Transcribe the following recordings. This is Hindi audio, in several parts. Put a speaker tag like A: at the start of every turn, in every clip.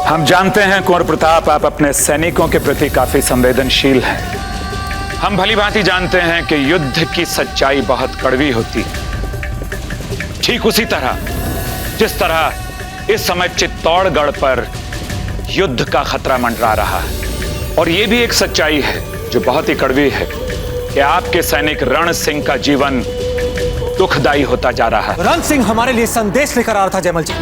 A: हम जानते हैं कुंवर प्रताप, आप अपने सैनिकों के प्रति काफी संवेदनशील हैं। हम भली भांति जानते हैं कि युद्ध की सच्चाई बहुत कड़वी होती है। ठीक उसी तरह जिस तरह इस समय चित्तौड़गढ़ पर युद्ध का खतरा मंडरा रहा है। और यह भी एक सच्चाई है जो बहुत ही कड़वी है कि आपके सैनिक रण सिंह का जीवन दुखदायी होता जा रहा है।
B: रण सिंह हमारे लिए संदेश लेकर आ रहा था जयमल जी।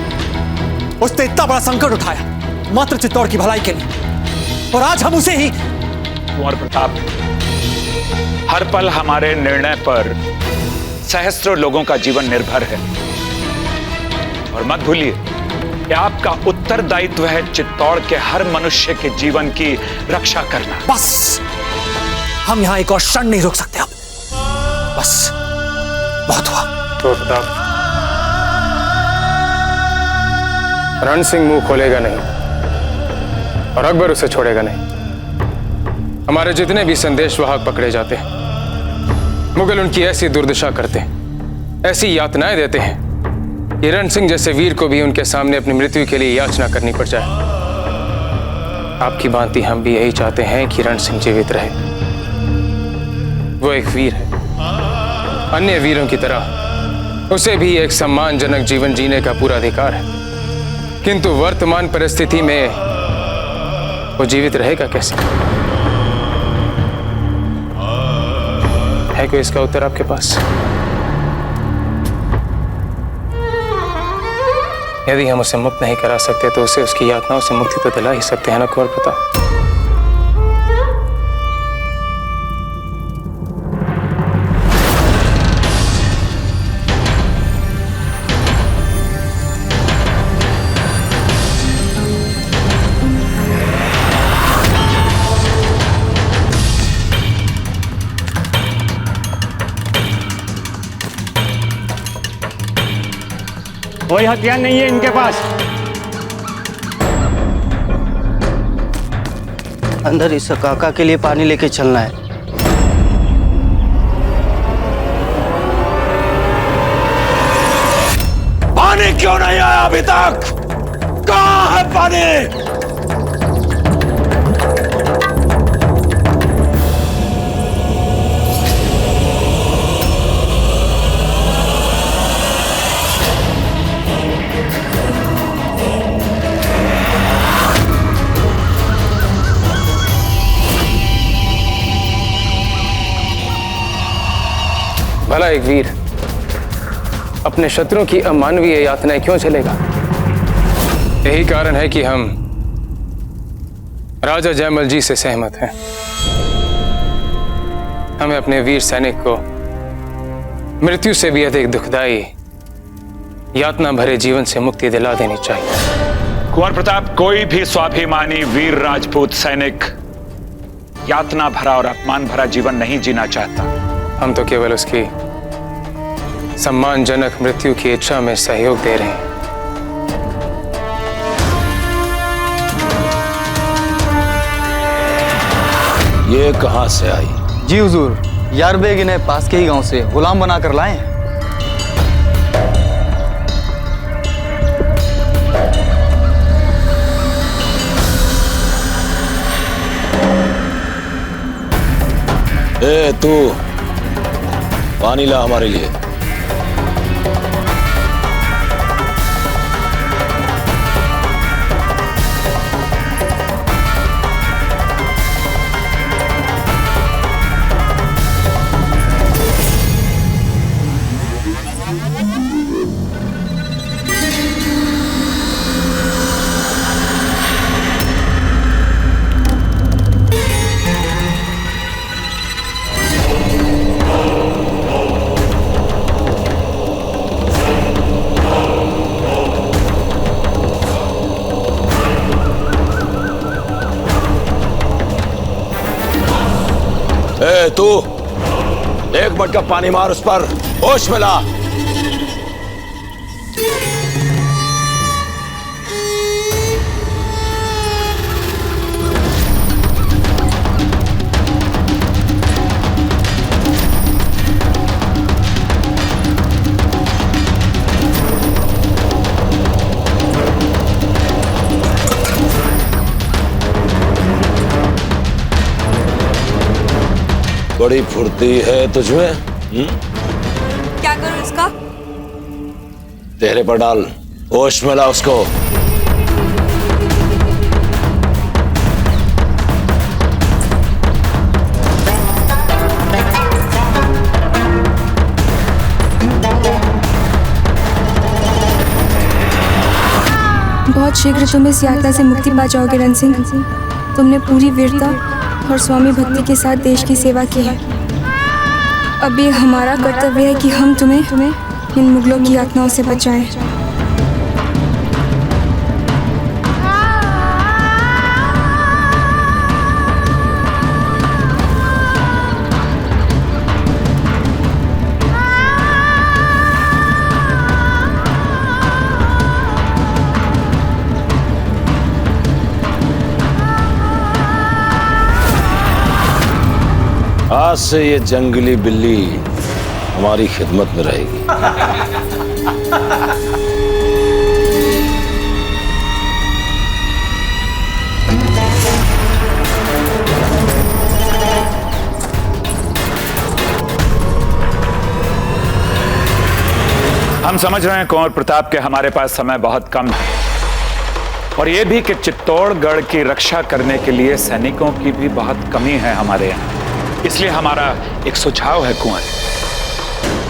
B: उसने इतना बड़ा संकट उठाया मात्र चित्तौड़ की भलाई के लिए, और आज हम उसे ही।
A: कुंवर प्रताप, हर पल हमारे निर्णय पर सहस्त्रों लोगों का जीवन निर्भर है। और मत भूलिए कि आपका उत्तरदायित्व है चित्तौड़ के हर मनुष्य के जीवन की रक्षा करना।
B: बस हम यहां एक और क्षण नहीं रुक सकते अब। बस बहुत हुआ।
C: प्रताप, रण सिंह मुंह खोलेगा नहीं और अकबर उसे छोड़ेगा नहीं। हमारे जितने भी संदेश वाहक पकड़े जाते हैं, मुगल उनकी ऐसी दुर्दशा करते हैं, ऐसी यातनाएं देते हैं कि रण सिंह जैसे वीर को भी उनके सामने अपनी मृत्यु के लिए याचना करनी पड़ जाए। आपकी भांति हम भी यही चाहते हैं कि रण सिंह जीवित रहे। वो एक वीर है, अन्य वीरों की तरह उसे भी एक सम्मानजनक जीवन जीने का पूरा अधिकार है। किंतु वर्तमान परिस्थिति में वो जीवित रहेगा कैसे? है कोई इसका उत्तर आपके पास? यदि हम उसे मुक्त नहीं करा सकते तो उसे उसकी यातनाओं से मुक्ति तो दिला ही सकते हैं ना कुंवर प्रताप?
D: कोई हथियार नहीं है इनके पास।
E: अंदर इस काका के लिए पानी लेके चलना है।
A: पानी क्यों नहीं आया अभी तक? कहां है पानी?
C: भला एक वीर अपने शत्रुओं की अमानवीय यातनाएं क्यों झेलेगा? यही कारण है कि हम राजा जयमल जी से सहमत हैं। हमें अपने वीर सैनिक को मृत्यु से भी अधिक दुखदाई यातना भरे जीवन से मुक्ति दिला देनी चाहिए।
A: कुंवर प्रताप, कोई भी स्वाभिमानी वीर राजपूत सैनिक यातना भरा और अपमान भरा जीवन नहीं जीना चाहता।
C: हम तो केवल उसकी सम्मानजनक मृत्यु की इच्छा में सहयोग दे रहे हैं।
F: ये कहां से आई?
E: जी हुजूर, यार बेगिन है, पास के ही गांव से गुलाम बना कर लाए हैं।
F: ए तू, पानी ला हमारे लिए। ए तू, एक मटका पानी मार उस पर, होश में ला। बड़ी फुर्ती है तुझमें।
G: क्या करूं इसका?
F: तेरे पर डाल, होश में ला उसको।
G: बहुत शीघ्र तुम इस यात्रा से मुक्ति पा जाओगे रण सिंह। तुमने पूरी वीरता और स्वामी भक्ति के साथ देश की सेवा की है। अब ये हमारा कर्तव्य है कि हम तुम्हें इन मुगलों की यातनाओं से बचाएं।
F: आज से ये जंगली बिल्ली हमारी खिदमत में रहेगी।
A: हम समझ रहे हैं कुंवर प्रताप के हमारे पास समय बहुत कम है, और यह भी कि चित्तौड़गढ़ की रक्षा करने के लिए सैनिकों की भी बहुत कमी है हमारे यहाँ। इसलिए हमारा एक सुझाव है कुंवर,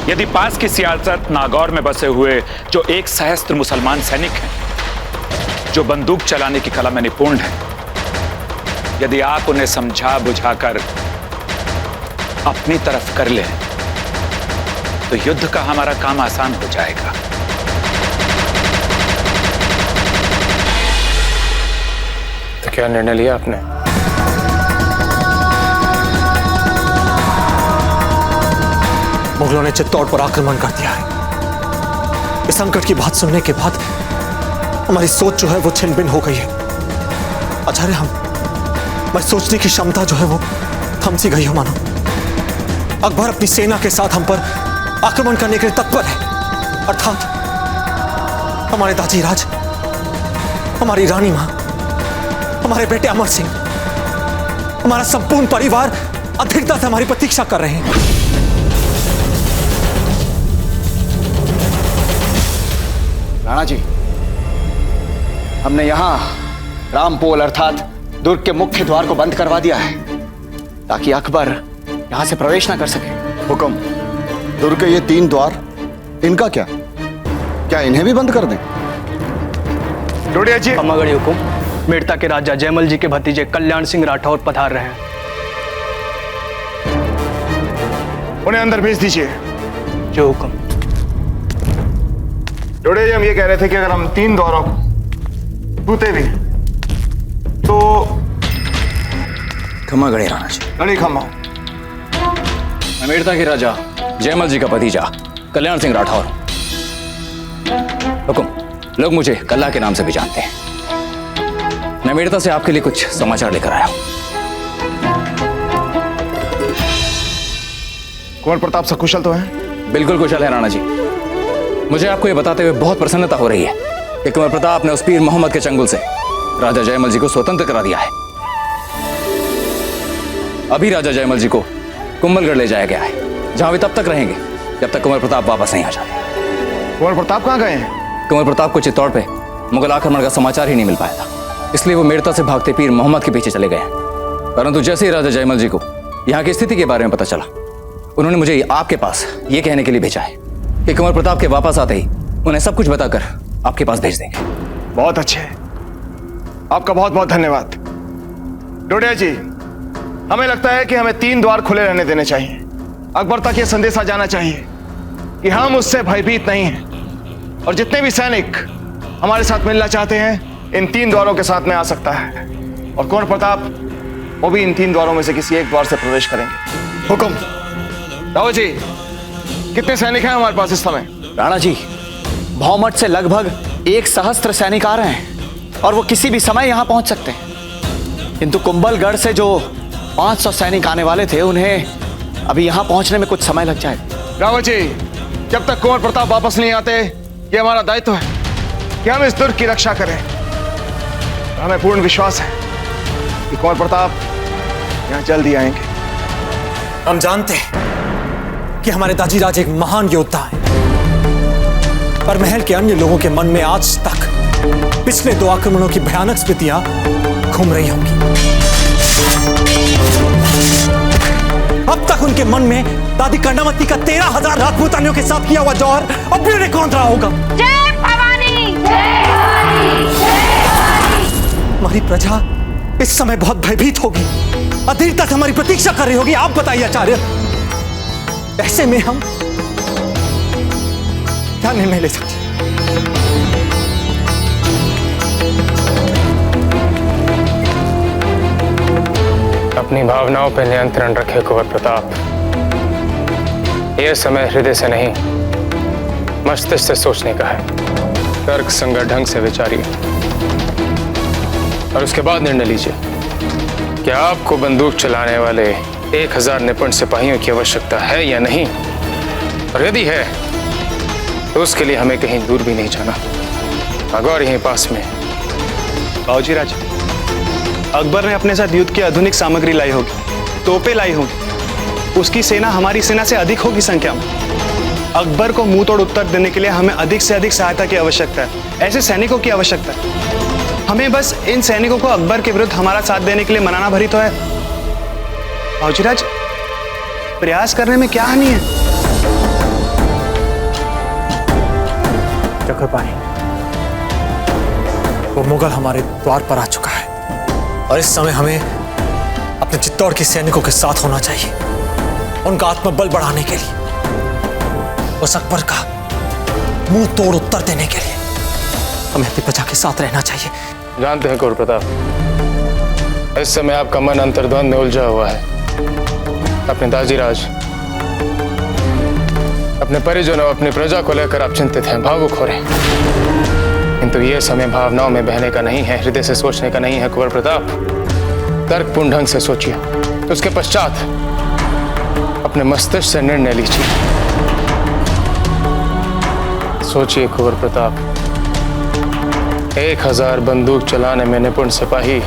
A: यदि पास की सियासत नागौर में बसे हुए जो 1 सहस्त्र मुसलमान सैनिक हैं, जो बंदूक चलाने की कला में निपुण हैं, यदि आप उन्हें समझा बुझाकर अपनी तरफ कर लें तो युद्ध का हमारा काम आसान हो जाएगा।
C: तो क्या निर्णय लिया आपने?
B: मुगलों ने चित्तौड़ पर आक्रमण कर दिया है। इस संकट की बात सुनने के बाद हमारी सोच जो है वो छिन भिन हो गई है। आचार्य, हमारी सोचने की क्षमता जो है वो थम सी गई हो मानो। अकबर अपनी सेना के साथ हम पर आक्रमण करने के लिए तत्पर है, अर्थात हमारे दाजी राज, हमारी रानी मां, हमारे बेटे अमर सिंह, हमारा संपूर्ण परिवार अधीरता से हमारी प्रतीक्षा कर रहे हैं।
E: राणा जी, हमने यहां रामपोल अर्थात दुर्ग के मुख्य द्वार को बंद करवा दिया है ताकि अकबर यहां से प्रवेश ना कर सके।
H: हुक्म, दुर्ग के ये 3 द्वार, इनका क्या इन्हें भी बंद कर दें?
I: डोडिया जी।
J: अम्मागढ़ी हुकुम, मेड़ता के राजा जयमल जी के भतीजे कल्याण सिंह राठौर पधार रहे हैं।
I: उन्हें अंदर भेज दीजिए।
J: जो हुक्म।
I: डोडिया जी, हम ये कह रहे थे कि अगर हम 3 द्वारों को छूते भी तो
E: खमा गणे राणा जी।
I: लड़ी खमा।
K: मेड़ता के राजा जयमल जी का भतीजा कल्याण सिंह राठौर। हुकुम, लोग मुझे कल्ला के नाम से भी जानते हैं। मैं मेड़ता से आपके लिए कुछ समाचार लेकर आया हूं।
I: कुंवर प्रताप सकुशल तो है?
K: बिल्कुल कुशल है राणा जी। मुझे आपको यह बताते हुए बहुत प्रसन्नता हो रही है कि कुंवर प्रताप ने उस पीर मोहम्मद के चंगुल से राजा जयमल जी को स्वतंत्र करा दिया है। अभी राजा जयमल जी को कुंभलगढ़ ले जाया गया है, जहां वे तब तक रहेंगे जब तक कुंवर प्रताप वापस नहीं आ जाते।
I: कुंवर प्रताप कहां गए हैं?
K: कुंवर प्रताप को चित्तौड़ पे मुगल आक्रमण का समाचार ही नहीं मिल पाया था, इसलिए वो मेड़ता से भागते पीर मोहम्मद के पीछे चले गए हैं। परंतु जैसे ही राजा जयमल जी को यहाँ की स्थिति के बारे में पता चला, उन्होंने मुझे आपके पास ये कहने के लिए भेजा है कि कुंवर प्रताप के वापस आते ही उन्हें सब कुछ बताकर आपके पास भेज देंगे।
I: बहुत अच्छे, आपका बहुत बहुत धन्यवाद। डोडिया जी, हमें लगता है कि हमें 3 द्वार खुले रहने देने चाहिए। अकबर तक यह संदेशा जाना चाहिए कि हम उससे भयभीत नहीं हैं, और जितने भी सैनिक हमारे साथ मिलना चाहते हैं इन 3 द्वारों के साथ में आ सकता है, और कुंवर प्रताप वो भी इन 3 द्वारों में से किसी एक द्वार से प्रवेश करेंगे। हुकुम। राव जी, कितने सैनिक हैं हमारे पास इस समय?
E: राणा जी, भौमट से लगभग 1 सहस्त्र सैनिक आ रहे हैं और वो किसी भी समय यहां पहुंच सकते हैं। किंतु कुंभलगढ़ से जो 500 सैनिक आने वाले थे, उन्हें अभी यहां पहुंचने में कुछ समय लग जाएगा।
I: रावत जी, जब तक कुंवर प्रताप वापस नहीं आते, ये हमारा दायित्व है कि हम इस दुर्ग की रक्षा करें। हमें पूर्ण विश्वास है कि कुंवर प्रताप यहां जल्दी आएंगे।
B: हम जानते हैं कि हमारे दाजीराज एक महान योद्धा है, पर महल के अन्य लोगों के मन में आज तक पिछले 2 आक्रमणों की भयानक स्मृतियां घूम रही होंगी। अब तक उनके मन में दादी कर्णावती का 13,000 राजपूतानियों के साथ किया हुआ जौहर अब भी उन्हें कौन रहा होगा।
L: जय भवानी! जय भवानी! जय भवानी!
B: हमारी प्रजा इस समय बहुत भयभीत होगी, अधीर तक हमारी प्रतीक्षा कर रही होगी। आप बताइए आचार्य, ऐसे में हम क्या निर्णय ले सकते हैं?
C: अपनी भावनाओं पर नियंत्रण रखे कुंवर प्रताप। यह समय हृदय से नहीं मस्तिष्क से सोचने का है। तर्क संगत ढंग से विचारिए और उसके बाद निर्णय लीजिए कि आपको बंदूक चलाने वाले 1000 निपुण सिपाहियों की आवश्यकता है या नहीं, और यदि है तो उसके लिए हमें कहीं दूर भी नहीं जाना, अगर यहीं पास में।
J: बाबूजी राज, अकबर ने अपने साथ युद्ध की आधुनिक सामग्री लाई होगी, तोपें लाई होगी। उसकी सेना हमारी सेना से अधिक होगी संख्या में। अकबर को मुंह तोड़ उत्तर देने के लिए हमें अधिक से अधिक सहायता की आवश्यकता है, ऐसे सैनिकों की आवश्यकता है। हमें बस इन सैनिकों को अकबर के विरुद्ध हमारा साथ देने के लिए मनाना भरी तो है। बाबूजी राज, प्रयास करने में क्या हानि है?
B: चक्रपाणी, वो मुगल हमारे द्वार पर आ चुका है और इस समय हमें अपने चित्तौड़ के सैनिकों के साथ होना चाहिए, उनका आत्मबल बढ़ाने के लिए, उस अकबर का मुंह तोड़ उत्तर देने के लिए हमें अपनी प्रजा के साथ रहना चाहिए।
C: जानते हैं कुंवर प्रताप, इस समय आपका मन अंतर्द्वंद में उलझा हुआ है। अपने दाजीराज, अपने परिजनों, अपनी प्रजा को लेकर आप चिंतित हैं, भावुक हो रहे हैं। किंतु यह समय भावनाओं में बहने का नहीं है, हृदय से सोचने का नहीं है कुंवर प्रताप। तर्कपूर्ण ढंग से सोचिए, उसके पश्चात अपने मस्तिष्क से निर्णय लीजिए। सोचिए कुंवर प्रताप, 1000 बंदूक चलाने में निपुण सिपाही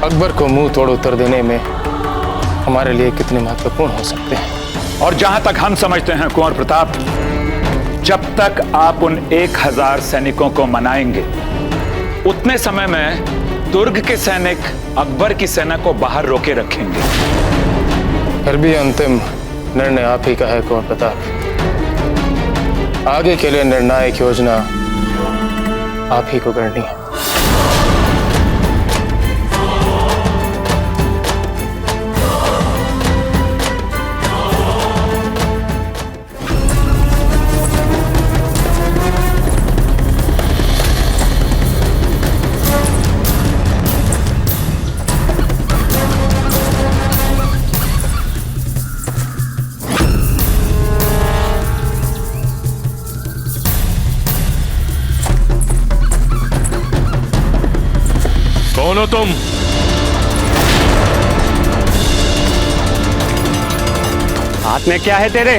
C: अकबर को मुंह तोड़ उत्तर देने में हमारे लिए कितने महत्वपूर्ण हो सकते हैं।
A: और जहां तक हम समझते हैं कुंवर प्रताप, जब तक आप उन 1000 सैनिकों को मनाएंगे, उतने समय में दुर्ग के सैनिक अकबर की सेना को बाहर रोके रखेंगे।
C: फिर भी अंतिम निर्णय आप ही का है कुंवर प्रताप। आगे के लिए निर्णायक योजना आप ही को करनी है।
F: कौन हो तुम?
D: हाथ में क्या है तेरे?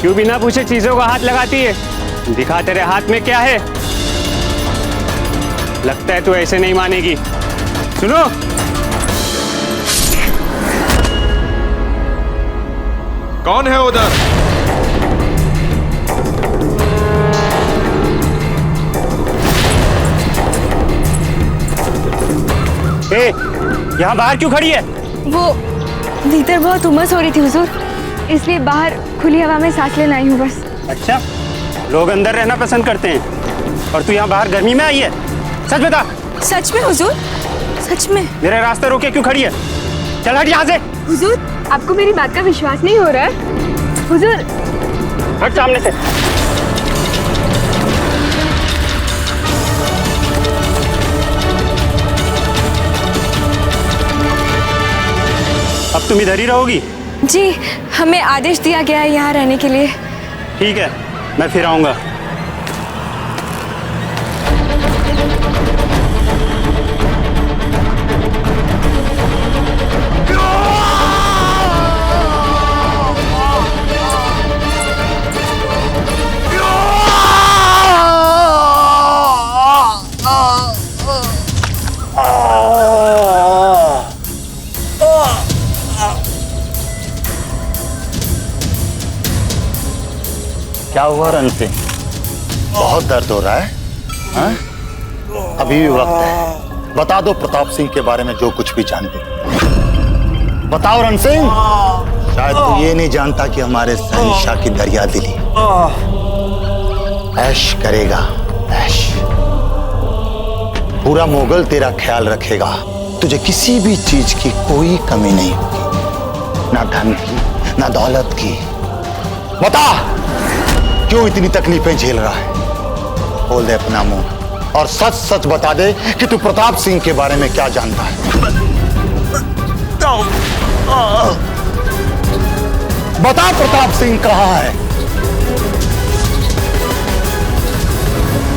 D: क्यों बिना पूछे चीजों को हाथ लगाती है? दिखा तेरे हाथ में क्या है। लगता है तू ऐसे नहीं मानेगी। सुनो,
F: कौन है उधर?
D: यहाँ बाहर क्यों खड़ी है?
G: वो भीतर बहुत उमस हो रही थी हुजूर, इसलिए बाहर खुली हवा में सांस लेने आई हूँ बस।
D: अच्छा, लोग अंदर रहना पसंद करते हैं और तू यहाँ बाहर गर्मी में आई है? सच बता।
G: सच में हुजूर, सच में।
D: मेरा रास्ता रोके क्यों खड़ी है? चल हट यहाँ से।
G: हुजूर, आपको मेरी बात का विश्वास नहीं हो रहा है? हुजूर,
D: हट सामने से। अब तुम इधर ही रहोगी?
G: जी, हमें आदेश दिया गया है यहाँ रहने के लिए।
D: ठीक है, मैं फिर आऊंगा।
H: हुआ रण सिंह? बहुत दर्द हो रहा है? हाँ? अभी भी वक्त है। बता दो प्रताप सिंह के बारे में जो कुछ भी जानते। बताओ रण सिंह। शायद तू ये नहीं जानता कि हमारे शहंशाह की दरिया दिली ऐश करेगा, ऐश। पूरा मुगल तेरा ख्याल रखेगा। तुझे किसी भी चीज की कोई कमी नहीं होगी, ना धन की ना दौलत की। बता क्यों इतनी तकलीफें झेल रहा है? खोल दे अपना मुंह और सच सच बता दे कि तू प्रताप सिंह के बारे में क्या जानता है। बता प्रताप सिंह कहाँ है?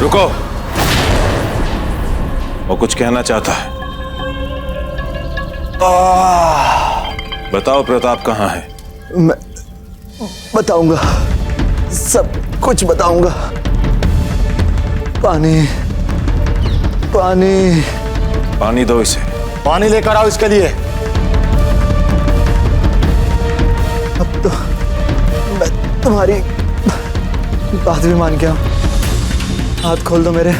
M: रुको, वो कुछ कहना चाहता है। बताओ प्रताप कहाँ है?
B: मैं बताऊंगा, सब कुछ बताऊंगा। पानी पानी
M: पानी दो इसे।
H: पानी लेकर आओ इसके लिए।
B: अब तो मैं तुम्हारी बात भी मान गया। हाथ खोल दो मेरे।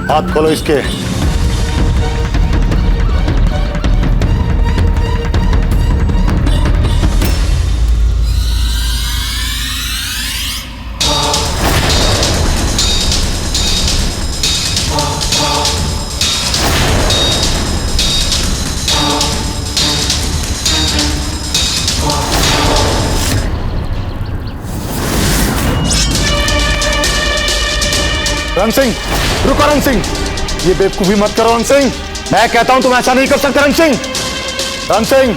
H: हाथ खोलो इसके। रण सिंह, रुको रण सिंह, ये बेवकूफी मत करो रण सिंह। मैं कहता हूं तुम ऐसा नहीं कर सकते रण सिंह। रण सिंह,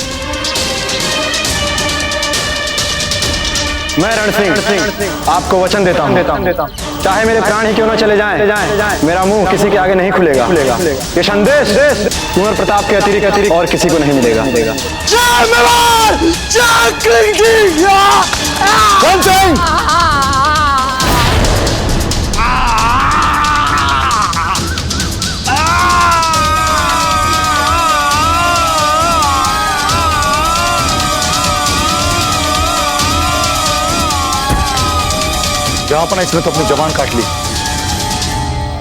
C: मैं रण सिंह आपको वचन देता हूं, चाहे मेरे प्राण ही क्यों ना चले जाएं, मेरा मुंह किसी के आगे नहीं खुलेगा। ये संदेश कुंवर प्रताप के अतिरिक्त और किसी को नहीं मिलेगा।
H: रण सिंह, जहां इसने तो अपनी जबान काट ली।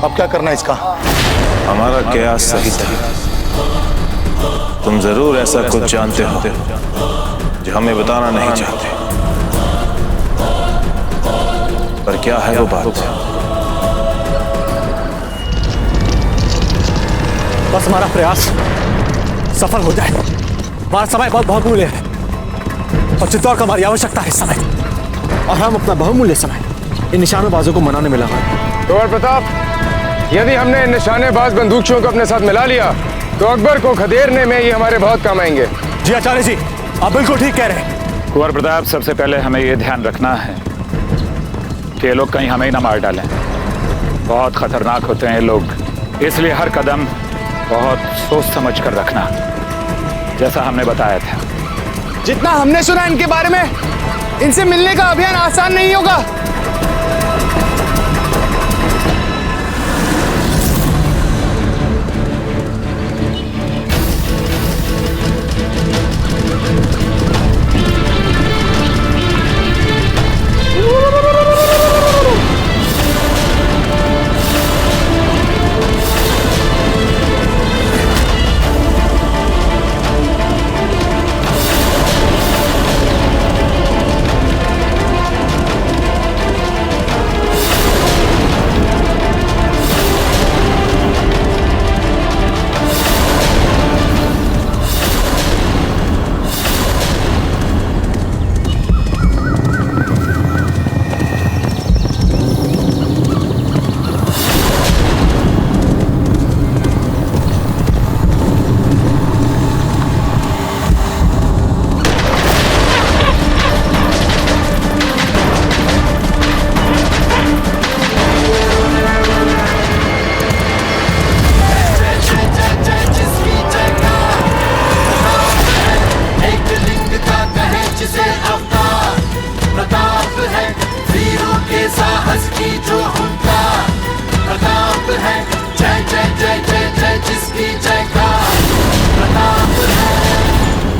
H: अब क्या करना है इसका?
M: हमारा कयास सही था। तुम जरूर ऐसा कुछ जानते हो जो हमें बताना नहीं चाहते, पर क्या है वो बात?
B: बस हमारा प्रयास सफल हो जाए। हमारा समय बहुत मूल्य है और चित्तौड़ का हमारी आवश्यकता है इस समय, और हम अपना बहुमूल्य समय इन निशानेबाजों को मनाने में लगा।
C: कुंवर प्रताप, यदि हमने निशानेबाज बंदूकचों को अपने साथ मिला लिया तो अकबर को खदेड़ने में ये हमारे बहुत काम आएंगे।
B: जी आचार्य जी, आप बिल्कुल ठीक कह रहे हैं।
A: कुंवर प्रताप, सबसे पहले हमें ये ध्यान रखना है कि ये लोग कहीं हमें ही ना मार डालें। बहुत खतरनाक होते हैं ये लोग, इसलिए हर कदम बहुत सोच समझ कर रखना, जैसा हमने बताया था।
I: जितना हमने सुना इनके बारे में, इनसे मिलने का अभियान आसान नहीं होगा।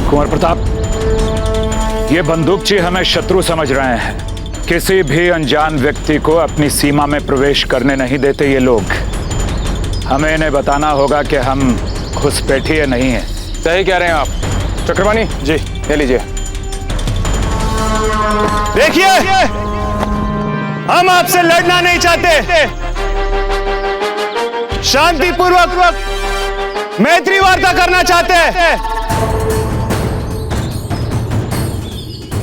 A: कुंवर प्रताप, ये बंदूकची हमें शत्रु समझ रहे हैं। किसी भी अनजान व्यक्ति को अपनी सीमा में प्रवेश करने नहीं देते ये लोग। हमें इन्हें बताना होगा कि हम घुसपैठिए नहीं हैं।
C: सही कह रहे हैं आप चक्रवाणी जी, ले लीजिए।
J: देखिए, हम आपसे लड़ना नहीं चाहते, शांतिपूर्वक मैत्री वार्ता करना चाहते हैं।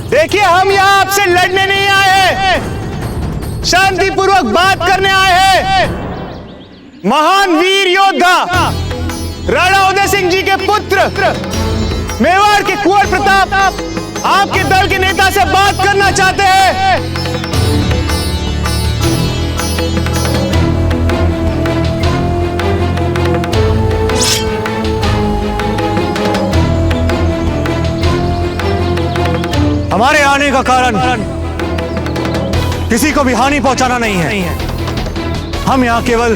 J: देखिए, हम यहां आपसे लड़ने नहीं आए हैं, शांतिपूर्वक बात करने आए हैं। महान वीर योद्धा राणा उदय सिंह जी के पुत्र मेवाड़ के कुंवर प्रताप आपके दल के नेता से बात करना चाहते हैं।
B: हमारे आने का कारण किसी को भी हानि पहुंचाना नहीं है। हम यहाँ केवल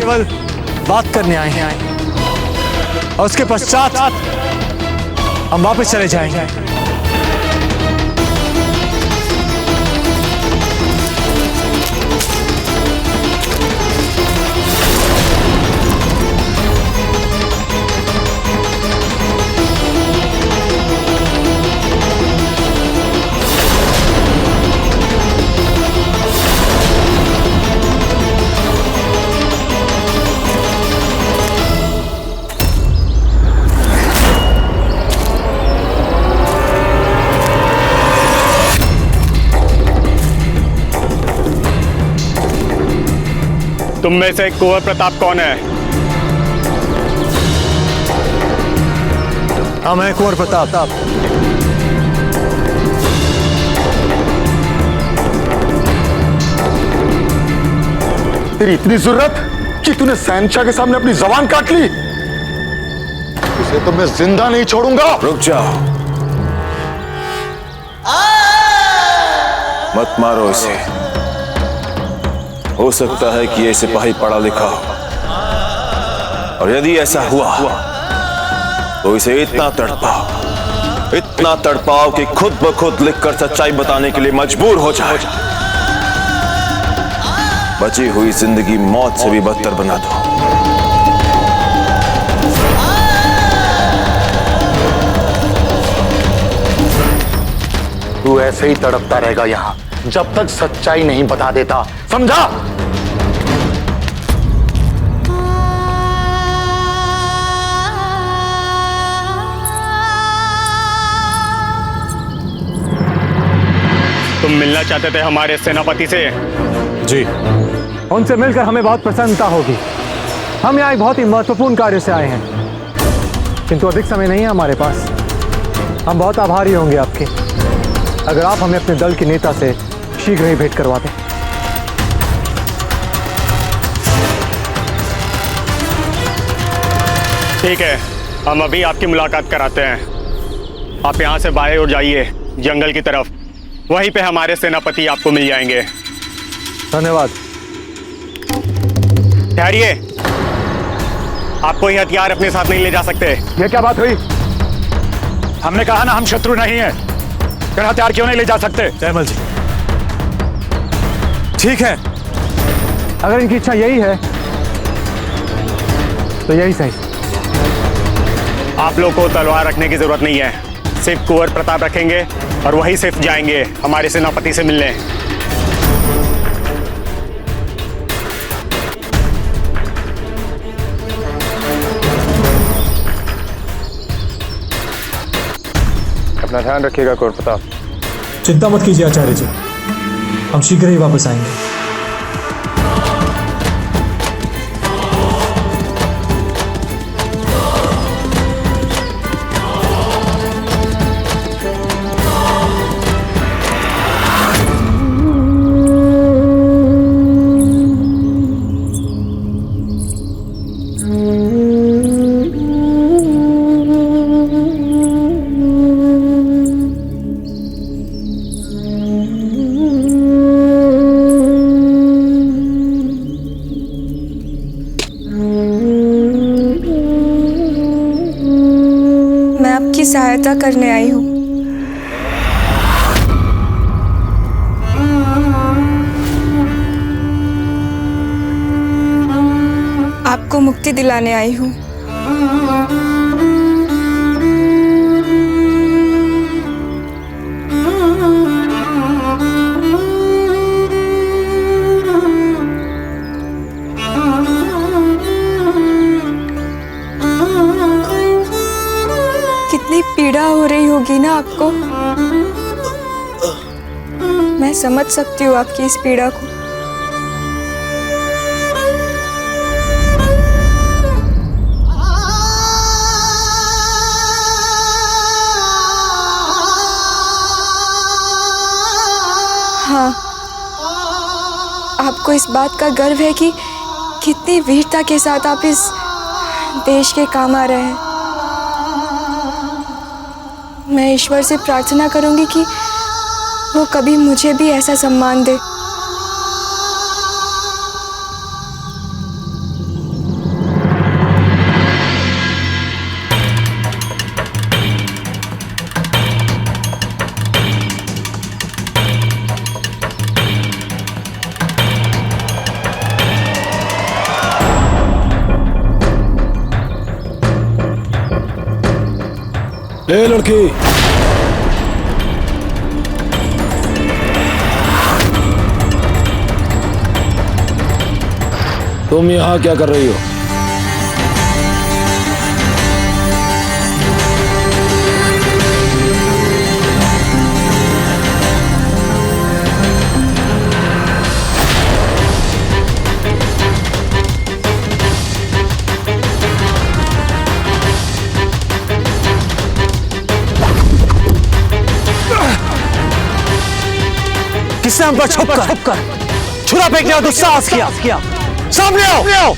B: बात करने आए हैं और उसके पश्चात हम वापस चले जाएंगे।
D: तुम में से कुंवर प्रताप कौन है?
B: हम हैं कुंवर प्रताप।
H: तेरी इतनी जरूरत कि तूने शहंशाह के सामने अपनी जबान काट ली? उसे तो मैं जिंदा नहीं छोड़ूंगा।
M: रुक जाओ, मत मारो इसे। हो सकता है कि ये सिपाही पढ़ा लिखा हो, और यदि ऐसा हुआ तो इसे इतना तड़पाओ कि खुद ब खुद लिखकर सच्चाई बताने के लिए मजबूर हो जाए। बची हुई जिंदगी मौत से भी बदतर बना दो।
H: तू ऐसे ही तड़पता रहेगा यहां जब तक सच्चाई नहीं बता देता, समझा?
D: तुम मिलना चाहते थे हमारे सेनापति से?
B: जी, उनसे मिलकर हमें बहुत प्रसन्नता होगी। हम यहाँ एक बहुत ही महत्वपूर्ण कार्य से आए हैं, किंतु अधिक समय नहीं है हमारे पास। हम बहुत आभारी होंगे आपके अगर आप हमें अपने दल के नेता से शीघ्र ही भेंट करवा दें।
D: ठीक है, हम अभी आपकी मुलाकात कराते हैं। आप यहाँ से बाहर उड़ जाइए जंगल की तरफ, वहीं पे हमारे सेनापति आपको मिल जाएंगे।
B: धन्यवाद।
D: ठहरिए, आप कोई हथियार अपने साथ नहीं ले जा सकते।
A: ये क्या बात हुई? हमने कहा ना हम शत्रु नहीं हैं, फिर हथियार क्यों नहीं ले जा सकते?
B: जयमल जी, ठीक है, अगर इनकी इच्छा यही है तो यही सही।
D: आप लोग को तलवार रखने की जरूरत नहीं है, सिर्फ कुंवर प्रताप रखेंगे और वही सिर्फ जाएंगे हमारे सेनापति से मिलने।
C: अपना ध्यान रखिएगा कुंवर प्रताप।
B: चिंता मत कीजिए आचार्य जी, हम शीघ्र ही वापस आएंगे।
G: सहायता करने आई हूँ। आपको मुक्ति दिलाने आई हूँ। कितनी पीड़ा हो रही होगी ना आपको। मैं समझ सकती हूँ आपकी इस पीड़ा को। हाँ, आपको इस बात का गर्व है कि कितनी वीरता के साथ आप इस देश के काम आ रहे हैं। मैं ईश्वर से प्रार्थना करूंगी कि वो कभी मुझे भी ऐसा सम्मान दे।
M: ए लड़की, तुम यहाँ क्या कर रही हो?
B: किसने हम पर छुपकर छुरा फेंकने का दुस्साहस किया? सामने आओ!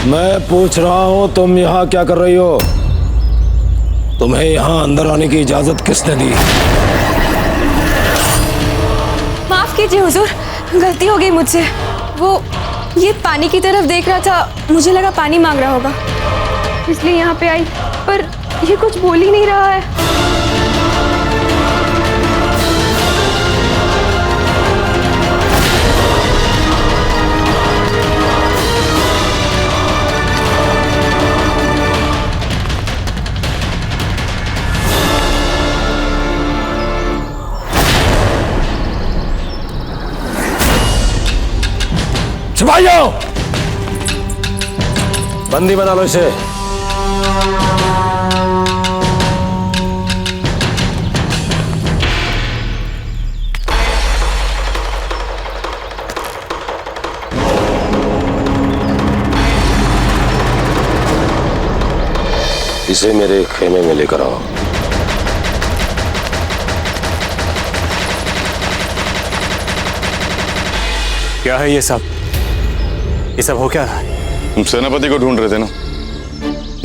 B: मैं पूछ रहा हूं तुम यहाँ क्या कर रही हो? तुम्हें यहाँ अंदर आने की इजाजत किसने दी?
G: माफ कीजिए हुजूर, गलती हो गई मुझसे। वो ये पानी की तरफ देख रहा था, मुझे लगा पानी मांग रहा होगा, इसलिए यहाँ पे आई, पर ये कुछ बोल ही नहीं रहा है।
M: सिपाहियों, बंदी बना लो इसे। इसे मेरे खेमे में लेकर आओ।
B: क्या है ये सब? ये सब हो क्या रहा है?
N: तुम सेनापति को ढूंढ रहे थे ना?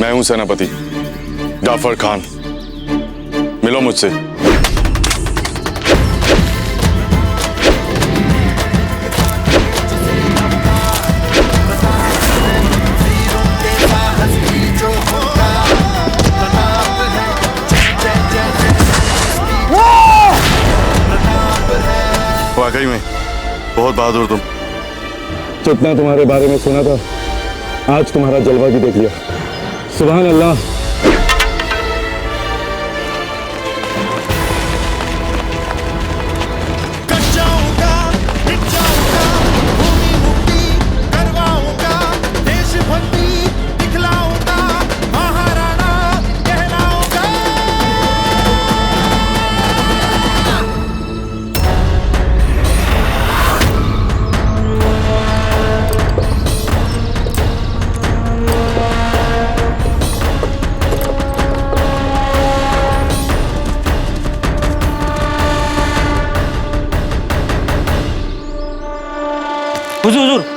N: मैं हूं सेनापति जाफर खान, मिलो मुझसे। वाकई में बहुत बहादुर तुम। जितना तुम्हारे बारे में सुना था, आज तुम्हारा जलवा भी देख लिया। सुभान अल्लाह।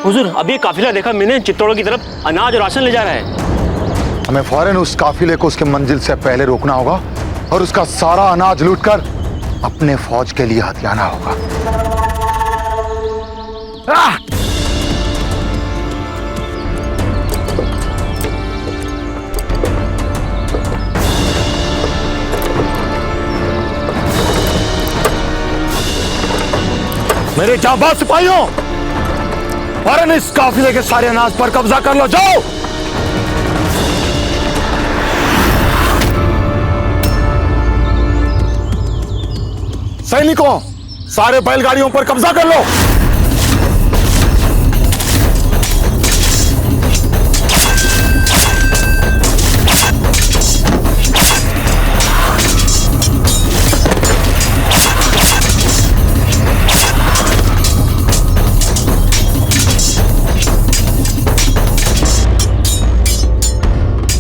O: हुजूर, अभी काफिला देखा मैंने, चित्तौड़ की तरफ अनाज और राशन ले जा रहा है।
H: हमें फौरन उस काफिले को उसके मंजिल से पहले रोकना होगा और उसका सारा अनाज लूटकर अपने फौज के लिए हथियाना होगा। मेरे जाबाज सिपाहियों, फौरन इस काफिले के सारे अनाज पर कब्जा कर लो, जाओ। सैनिकों, सारे बैलगाड़ियों पर कब्जा कर लो।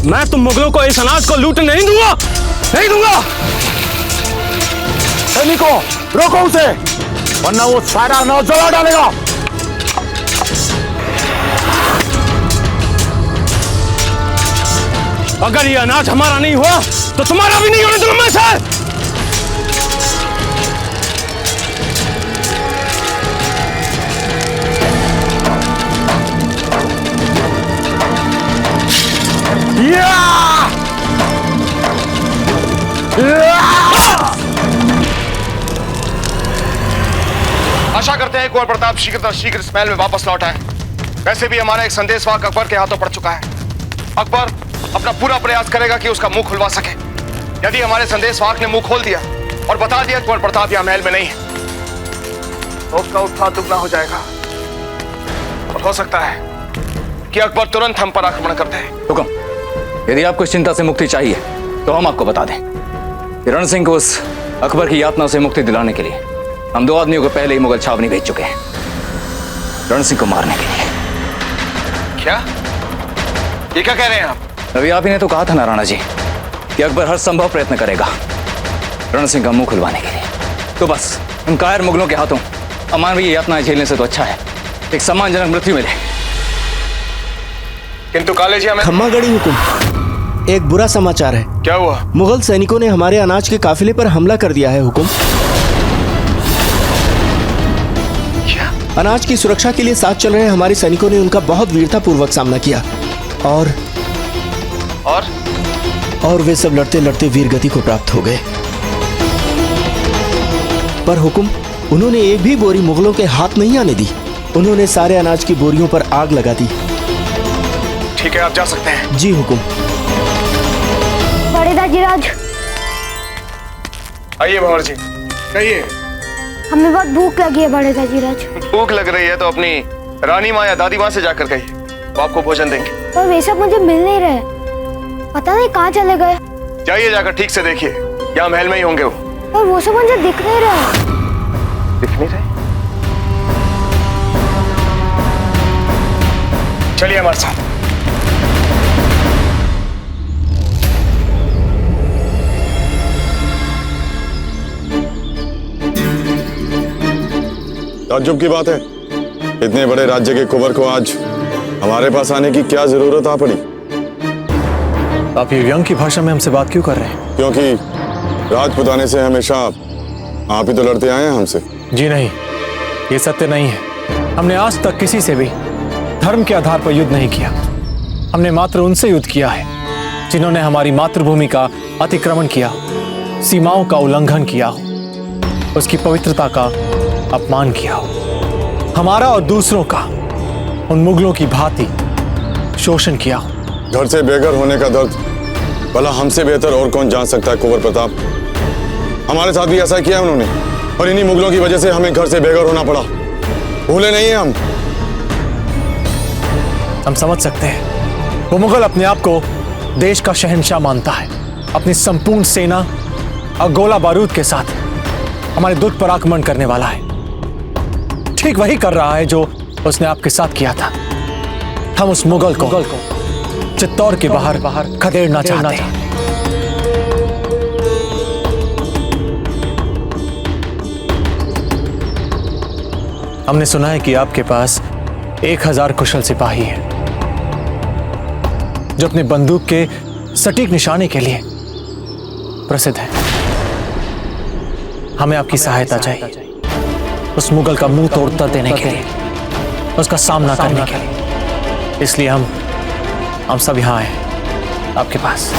O: मैं तुम मुगलों को इस अनाज को लूट नहीं दूंगा, नहीं दूंगा।
H: सैनिकों, रोको उसे, वरना वो सारा अनाज जला डालेगा।
O: अगर ये अनाज हमारा नहीं हुआ तो तुम्हारा भी नहीं होने दूंगा मैं सर।
I: आशा करते हैं कुंवर प्रताप शीघ्र इस महल में वापस लौट आए। वैसे भी हमारा एक संदेशवाहक अकबर के हाथों पड़ चुका है। अकबर अपना पूरा प्रयास करेगा कि उसका मुंह खुलवा सके। यदि हमारे संदेशवाहक ने मुंह खोल दिया और बता दिया कुंवर प्रताप यहां महल में नहीं है, तो उसका उत्साह दुगना हो जाएगा और हो सकता है कि अकबर तुरंत हम पर आक्रमण कर दे।
K: हुक्म, यदि आपको इस चिंता से मुक्ति चाहिए तो हम आपको बता दें कि रण सिंह को उस अकबर की यातना से मुक्ति दिलाने के लिए हम 2 आदमियों को पहले ही मुगल छावनी भेज चुके हैं, रण सिंह को मारने के लिए।
I: क्या? ये क्या कह रहे हैं आप?
K: अभी आप ही ने तो कहा था ना राणा जी कि अकबर हर संभव प्रयत्न करेगा रण सिंह का मुंह खुलवाने के लिए। तो बस उन कायर मुगलों के हाथों अमानवीय यातनाएं झेलने से तो अच्छा है एक सम्मानजनक मृत्यु मिले।
I: किंतु काले जी हमें
P: खम्मागढ़ी हुकुम, एक बुरा समाचार है।
I: क्या हुआ?
P: मुगल सैनिकों ने हमारे अनाज के काफिले पर हमला कर दिया है हुकुम।
I: क्या?
P: अनाज की सुरक्षा के लिए साथ चल रहे हमारे सैनिकों ने उनका बहुत वीरतापूर्वक सामना किया और वे सब लड़ते लड़ते वीरगति को प्राप्त हो गए। पर हुकुम, उन्होंने एक भी बोरी मुगलों के हाथ नहीं आने दी। उन्होंने सारे अनाज की बोरियों पर आग लगा दी।
I: ठीक है, आप जा सकते हैं।
P: जी हुकुम।
L: बड़े दाजीराज,
I: आइए भंवर जी, कहिए।
L: हमें बहुत भूख लगी है बड़े दाजीराज।
I: भूख लग रही है तो अपनी रानी माँ या दादी माँ से जाकर कहिए, वो आपको भोजन देंगे।
L: पर वे सब मुझे मिल नहीं रहे, पता नहीं कहाँ चले गए।
I: जाइए, जाकर ठीक से देखिए, यहाँ महल में ही होंगे वो।
L: पर वो सब मुझे दिख नहीं रहे।
I: दिख नहीं रहे? चलिए हमारे साथ।
N: ताज्जुब की बात है, इतने बड़े राज्य के कुंवर को आज हमारे पास आने की क्या जरूरत आ पड़ी?
B: आप ये व्यंग की भाषा में हमसे बात क्यों कर रहे हैं?
N: क्योंकि राजपुताने से हमेशा आप ही तो लड़ते आए हैं हमसे।
B: जी नहीं, ये सत्य नहीं है। हमने आज तक किसी से भी धर्म के आधार पर युद्ध नहीं किया। हमने मात्र उनसे युद्ध किया है जिन्होंने हमारी मातृभूमि का अतिक्रमण किया, सीमाओं का उल्लंघन किया हो, उसकी पवित्रता का अपमान किया हो, हमारा और दूसरों का उन मुगलों की भांति शोषण किया हो।
N: घर से बेघर होने का दर्द भला हमसे बेहतर और कौन जान सकता है कुंवर प्रताप। हमारे साथ भी ऐसा किया है उन्होंने, और इन्हीं मुगलों की वजह से हमें घर से बेघर होना पड़ा। भूले नहीं हैं
B: हम समझ सकते हैं। वो मुगल अपने आप को देश का शहंशाह मानता है। अपनी संपूर्ण सेना और गोला बारूद के साथ हमारे दूत पर आक्रमण करने वाला है। ठीक वही कर रहा है जो उसने आपके साथ किया था। हम उस मुगल को चित्तौड़ के बाहर खदेड़ना चाहते हैं। हमने सुना है कि आपके पास 1000 कुशल सिपाही हैं जो अपने बंदूक के सटीक निशाने के लिए प्रसिद्ध है। हमें आपकी सहायता चाहिए उस मुगल का मुंह तोड़ कर देने के लिए, उसका सामना करने के लिए। इसलिए हम सब यहां आए आपके पास।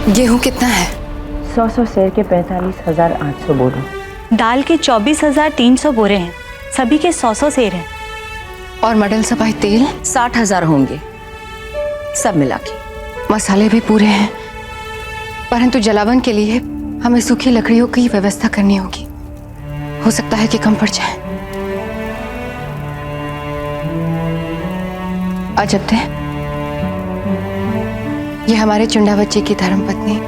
Q: गेहूं कितना है?
R: 100 शेर के 45,800 बोरे।
S: दाल के 24,300 बोरे हैं। सभी के 100 शेर हैं।
Q: और मडल सबाई तेल
R: 60,000 होंगे सब मिला के।
Q: मसाले भी पूरे हैं, परंतु जलावन के लिए हमें सूखी लकड़ियों की व्यवस्था करनी होगी। हो सकता है कि कम पड़ जाए। अजब थे, ये हमारे चुंडा बच्चे की धर्मपत्नी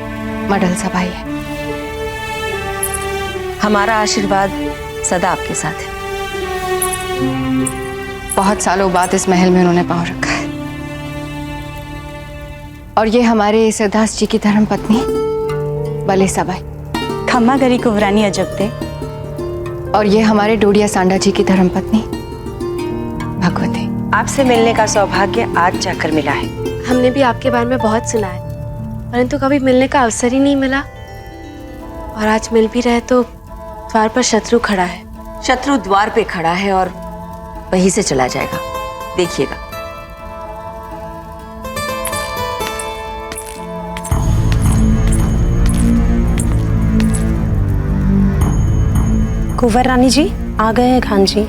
Q: मडल सबाई है।
R: हमारा आशीर्वाद सदा आपके साथ है।
Q: बहुत सालों बाद इस महल में उन्होंने पांव रखा है। और ये हमारे सिरदास जी की धर्मपत्नी बले सबाई।
S: खम्मा गरी कुवरानी अजबते।
Q: और ये हमारे डोडिया सांडा जी की धर्मपत्नी भगवती।
R: आपसे मिलने का सौभाग्य आज जाकर मिला है।
T: हमने भी आपके बारे में बहुत सुना है, परंतु कभी मिलने का अवसर ही नहीं मिला। और आज मिल भी रहे तो द्वार पर शत्रु खड़ा है।
R: शत्रु द्वार पे खड़ा है और वहीं से चला जाएगा, देखिएगा।
T: कुंवर रानी जी आ गए हैं खान जी।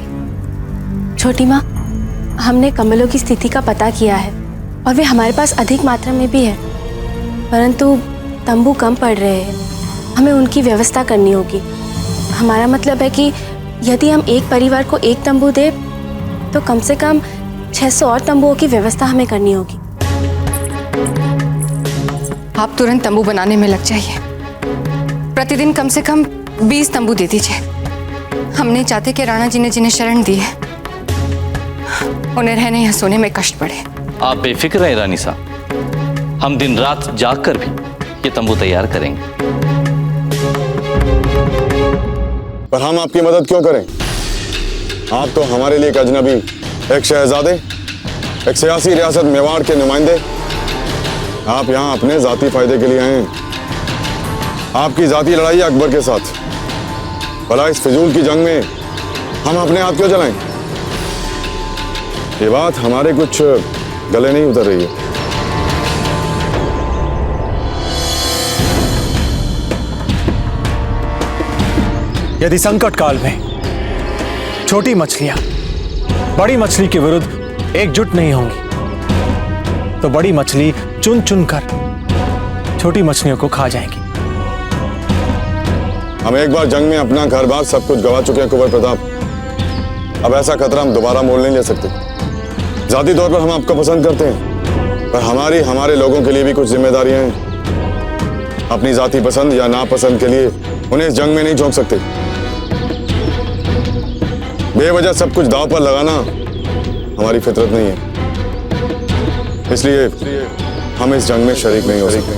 T: छोटी माँ, हमने कमलों की स्थिति का पता किया है और वे हमारे पास अधिक मात्रा में भी है, परंतु तंबू कम पड़ रहे हैं। हमें उनकी व्यवस्था करनी होगी। हमारा मतलब है कि यदि हम एक परिवार को एक तंबू दे तो कम से कम 600 और तंबुओं की व्यवस्था हमें करनी होगी।
Q: आप तुरंत तंबू बनाने में लग जाइए। प्रतिदिन कम से कम 20 तंबू दे दीजिए। हम नहीं चाहते कि राणा जी ने जिन्हें शरण दी है उन्हें रहने या सोने में कष्ट पड़े।
U: आप बेफिक्र हैं रानी साहब, हम दिन रात जाग कर भी ये तंबू तैयार करेंगे।
N: पर हम आपकी मदद क्यों करें? आप तो हमारे लिए एक अजनबी, एक शहजादे, एक सियासी रियासत मेवाड़ के नुमाइंदे। आप यहाँ अपने जाती फायदे के लिए आए हैं। आपकी जाती लड़ाई है अकबर के साथ। भला इस फिजूल की जंग में हम अपने हाथ क्यों जलाएं? ये बात हमारे कुछ गले नहीं उतर रही है।
B: यदि संकट काल में छोटी मछलियां बड़ी मछली के विरुद्ध एकजुट नहीं होंगी तो बड़ी मछली चुन चुन कर छोटी मछलियों को खा जाएंगी।
N: हम एक बार जंग में अपना घर बार सब कुछ गवा चुके हैं कुंवर प्रताप। अब ऐसा खतरा हम दोबारा मोल नहीं ले सकते। जाती तौर पर हम आपको पसंद करते हैं, पर हमारे लोगों के लिए भी कुछ जिम्मेदारियां हैं। अपनी जाति पसंद या नापसंद के लिए उन्हें इस जंग में नहीं झोंक सकते। बेवजह सब कुछ दांव पर लगाना हमारी फितरत नहीं है। इसलिए हम इस जंग में शरीक नहीं हो सकते।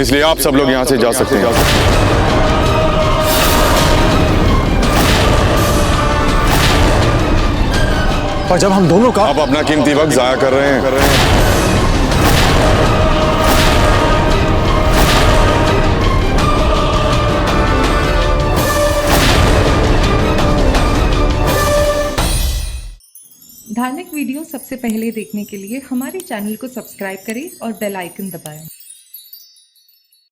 N: इसलिए आप सब लोग यहां से जा सकते हैं।
B: पर जब हम दोनों का
N: आप अपना कीमती वक्त जाया कर रहे हैं।
V: धार्मिक वीडियो सबसे पहले देखने के लिए हमारे चैनल को सब्सक्राइब करें और बेल आइकन दबाएं।